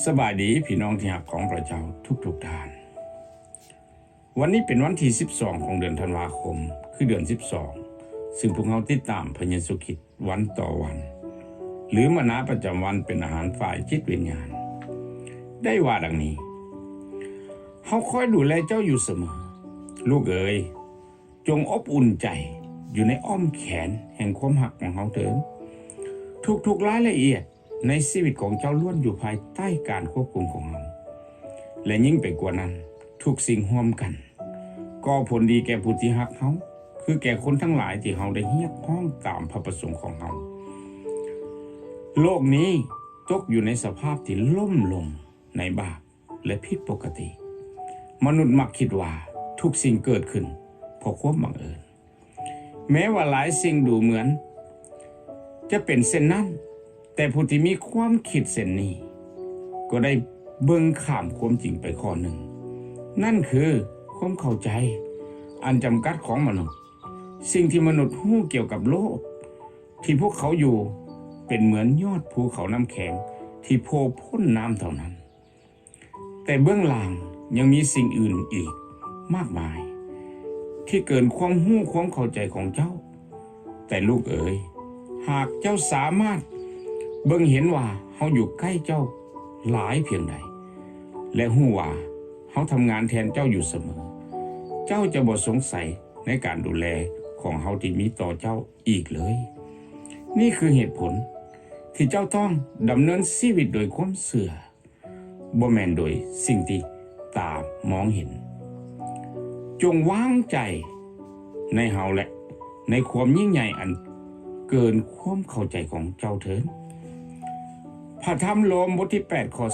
สบายดีพี่น้องที่รักของพระเจ้าทุกท่านวันนี้เป็นวันที่12ของเดือนธันวาคมคือเดือน12ซึ่งพวกเราติดตามพระเยซูคริสต์วันต่อวันหรือมนาประจำวันเป็นอาหารฝ่ายจิตวิญญาณได้ว่าดังนี้เฮาคอยดูแลเจ้าอยู่เสมอลูกเอ๋ยจงอบอุ่นใจอยู่ในอ้อมแขนแห่งความหักของเฮาเถิดทุกรายละเอียดในชีวิตของเจ้าล้วนอยู่ภายใต้การควบคุมของเราและยิ่งไปกว่านั้นทุกสิ่งร่วมกันก็ผลดีแก่ผู้ที่ฮักเขาคือแก่คนทั้งหลายที่เราได้เรียกร้องตามพระประสงค์ของเราโลกนี้ตกอยู่ในสภาพที่ล่มลงในบาปและผิดปกติมนุษย์มักคิดว่าทุกสิ่งเกิดขึ้นเพราะความบังเอิญแม้ว่าหลายสิ่งดูเหมือนจะเป็นเส้นนั้นแต่ผู้ที่มีความคิดเส้นนี้ก็ได้เบิ่งข้ามความจริงไปข้อหนึ่งนั่นคือความเข้าใจอันจำกัดของมนุษย์สิ่งที่มนุษย์รู้เกี่ยวกับโลกที่พวกเขาอยู่เป็นเหมือนยอดภูเขาน้ำแข็งที่โผล่พ้นน้ำเท่านั้นแต่เบื้องล่างยังมีสิ่งอื่นอีกมากมายที่เกินความรู้ความเข้าใจของเจ้าแต่ลูกเอ๋ยหากเจ้าสามารถเบิ่งเห็นว่าเฮาอยู่ใกล้เจ้าหลายเพียงใดและฮู้ว่าเฮาทำงานแทนเจ้าอยู่เสมอเจ้าจะบ่สงสัยในการดูแลของเฮาที่มีต่อเจ้าอีกเลยนี่คือเหตุผลที่เจ้าต้องดำเนินชีวิตโดยความเชื่อบ่แม่นโดยสิ่งที่ตามองเห็นจงวางใจในเฮาและในความยิ่งใหญ่อันเกินความเข้าใจของเจ้าเถิดพระธรรมโรมบทที่8ข้อ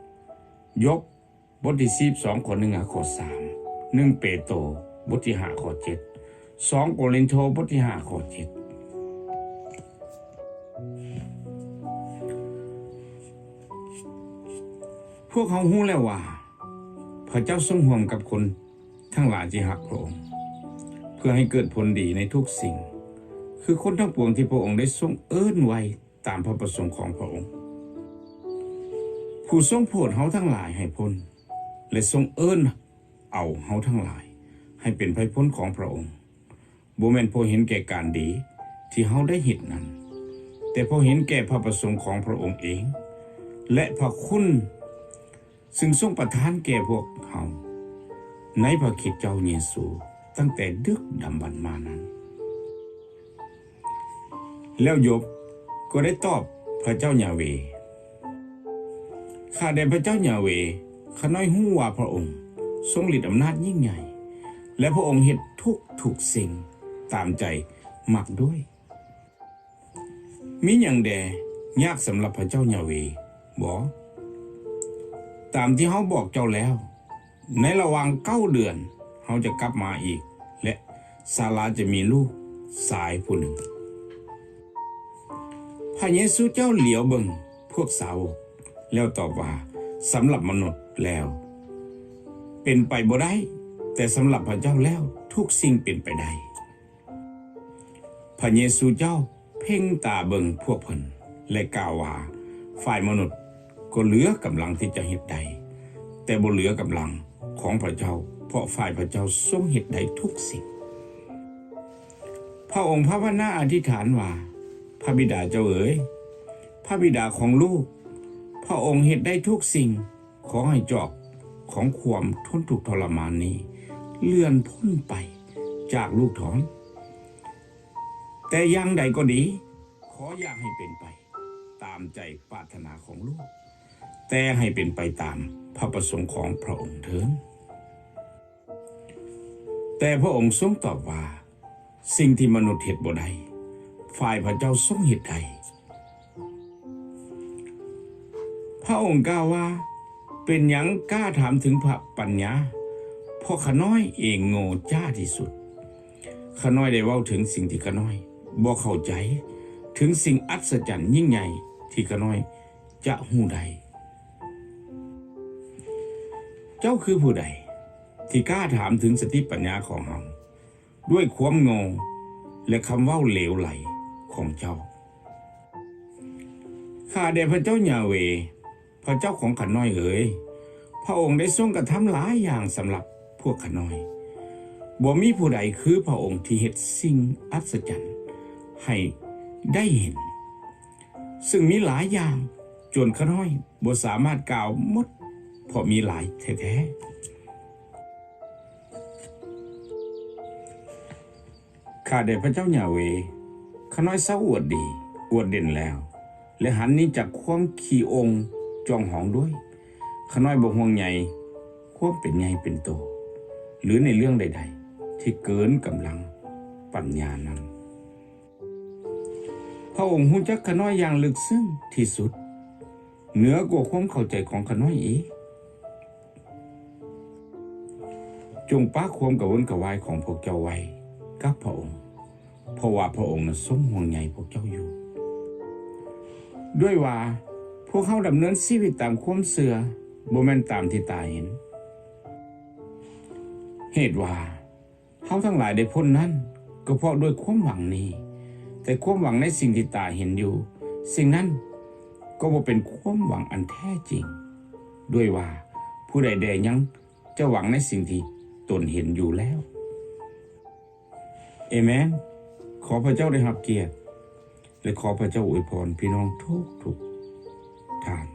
28ยบบทที่12ข้อ1ข้อ3 1เปโตรบทที่5ข้อ7 2โกรินโธบทที่5ข้อ7พวกเขาฮู้แล้วว่าพระเจ้าทรงห่วงกับคนทั้งหลายที่รักพระองค์เพื่อให้เกิดผลดีในทุกสิ่งคือคนทั้งปวงที่พระองค์ได้ทรงเอิ้นไว้ตามพระประสงค์ของพระองค์ผู้ทรงโปรดเฮาทั้งหลายให้พ้นและทรงเอิ้นเอาเฮาทั้งหลายให้เป็นไผพ้นของพระองค์บ่แม่นเพราะเห็นแก่การดีที่เฮาได้เฮ็ดนั้นแต่เพราะเห็นแก่พระประสงค์ของพระองค์เองและพระคุณซึ่งทรงประทานแก่พวกเฮาในพระคริสต์เจ้าเยซูตั้งแต่ดึกดำบรรพ์มานั้นแล้วโยบก็ได้ตอบพระเจ้ายาเวห์ข้าแต่พระเจ้ายาเวห์ข้าน้อยฮู้ว่าพระองค์ทรงฤทธิ์อำนาจยิ่งใหญ่และพระองค์เฮ็ดทุกสิ่งตามใจมักด้วยมีหยังแดยากสำหรับพระเจ้ายาเวห์บ่ตามที่เฮาบอกเจ้าแล้วในระหว่าง9 เดือนเฮาจะกลับมาอีกและซาราจะมีลูกชายผู้หนึ่งพระเยซูเจ้าเหลียวเบิ่งพวกสาวกแล้วตอบว่าสำหรับมนุษย์แล้วเป็นไปบ่ได้แต่สำหรับพระเจ้าแล้วทุกสิ่งเป็นไปได้พระเยซูเจ้าเพ่งตาเบิ่งพวกเพิ่นและกล่าวว่าฝ่ายมนุษย์ก็เหลือกำลังที่จะเฮ็ดได้แต่บ่เหลือกำลังของพระเจ้าเพราะฝ่ายพระเจ้าทรงเฮ็ดได้ทุกสิ่งพระองค์ภาวนาอธิษฐานว่าพระบิดาเจ้าเอ๋ยพระบิดาของลูกพระองค์เฮ็ดได้ทุกสิ่งขอให้จอกของความทนทุกข์ทรมานนี้เลื่อนพ้นไปจากลูกถอนแต่อย่างใดก็ดีขออย่าให้เป็นไปตามใจปรารถนาของลูกแต่ให้เป็นไปตามพระประสงค์ของพระองค์เถิดแต่พระองค์ทรงตอบว่าสิ่งที่มนุษย์เฮ็ดบ่ได้ฝ่ายพระเจ้าทรงเฮ็ดได้พระองค์กล่าวว่าเป็นหยังกล้าถามถึงพระปัญญาเพราะข้าน้อยเองโง่จ้าที่สุดข้าน้อยได้เว้าถึงสิ่งที่ข้าน้อยบ่เข้าใจถึงสิ่งอัศจรรย์ยิ่งใหญ่ที่ข้าน้อยจะฮู้ได้เจ้าคือผู้ใดที่กล้าถามถึงสติปัญญาของเฮาด้วยความโง่และคำเว้าเหลวไหลของเจ้าข้าแด่พระเจ้ายาเวห์ พระเจ้าของข้าน้อยเอ๋ยพระองค์ได้ทรงกระทำหลายอย่างสำหรับพวกข้าน้อยบ่มีผู้ใดคือพระองค์ที่เฮ็ดสิ่งอัศจรรย์ให้ได้เห็นซึ่งมีหลายอย่างจนข้าน้อยบ่สามารถกล่าวหมดเพราะมีหลายแท้ๆข้าแต่พระเจ้ายาเวห์ข้าน้อยเศร้าอวดดีอวดเด่นแล้วและหันนี้จากความขี้องค์จองหองด้วยข้าน้อยบ่ห่วงใยความเป็นใหญ่เป็นโตหรือในเรื่องใดๆที่เกินกำลังปัญญานั้นพระองค์ฮู้จักข้าน้อยอย่างลึกซึ้งที่สุดเหนือกว่าความเข้าใจของข้าน้อยอีกจงปะความกระวนกระวายของพวกเจ้าไว้กับพระองค์เพราะว่าพระองค์นั้นทรงห่วงใยพวกเจ้าอยู่ด้วยว่าพวกเขาดำเนินชีวิตตามความเชื่อบ่แม่นตามที่ตาเห็นเหตุว่าเขาทั้งหลายได้พ้นนั้นก็เพราะด้วยความหวังนี้แต่ความหวังในสิ่งที่ตาเห็นอยู่สิ่งนั้นก็บ่เป็นความหวังอันแท้จริงด้วยว่าผู้ใดแดยังจะหวังในสิ่งที่ตนเห็นอยู่แล้วเอเมนขอพระเจ้าได้รับเกียรติและขอพระเจ้าอวยพรพี่น้องทุกท่าน